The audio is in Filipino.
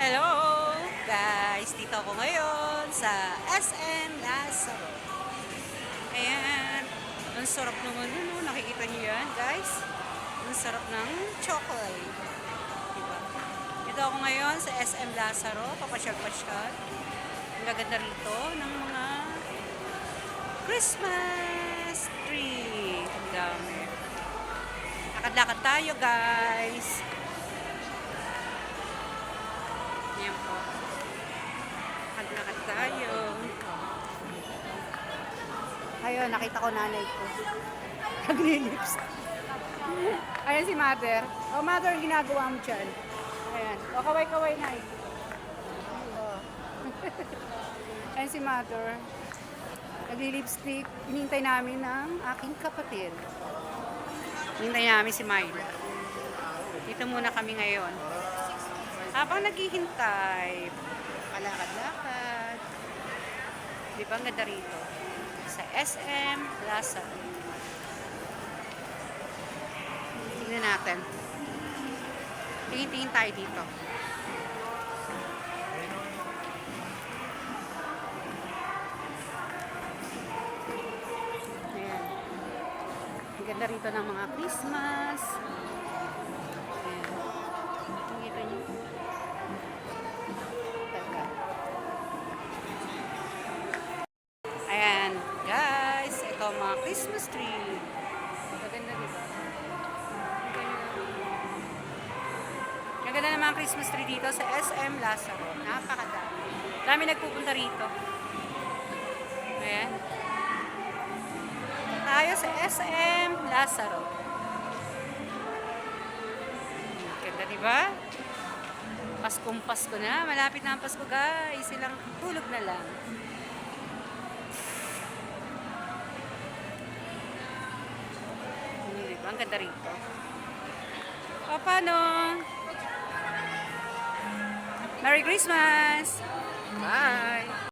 Hello guys! Dito ako ngayon sa SM Lazaro. Ayan. Ang sarap naman yun. Oh. Nakikita niyo yan guys? Ang sarap ng chocolate. Diba? Dito ako ngayon sa SM Lazaro. Papasyal-pasyal. Ang gaganda rito ng mga Christmas tree. Ang dami. Lakad-lakad tayo guys. Ayan po. Lakad tayo. Ayun, nakita ko nanay ko. Naglilips. Ayan si mother. Oh, mother, ang ginagawa mo dyan. Ayan. O, kaway-kaway na. Oh. Ayan si mother. Nagli-lipstick. Hinintay namin ng aking kapatid. Hinintay namin si Milo. Dito muna kami ngayon. Habang naghihintay, palakad-lakad. Di ba ang ganda rito? Sa SM Lazaro. Tingnan natin. Tingin-tingin tayo dito. Ayan. Ang ganda rito ng mga Christmas. Ayan. Nakikita niyo? Ayan, guys, ito ang mga Christmas tree. Maganda dito. Maganda ng mga Christmas tree dito sa SM Lazaro. Napakadami. Dami nagpupunta rito. Ayan. Tayo sa SM Lazaro. Ganda, diba? Paskong Pasko na. Malapit na ang Pasko, guys. Silang tulog na lang. Ang ganda rito. O, paano? Merry Christmas! Bye!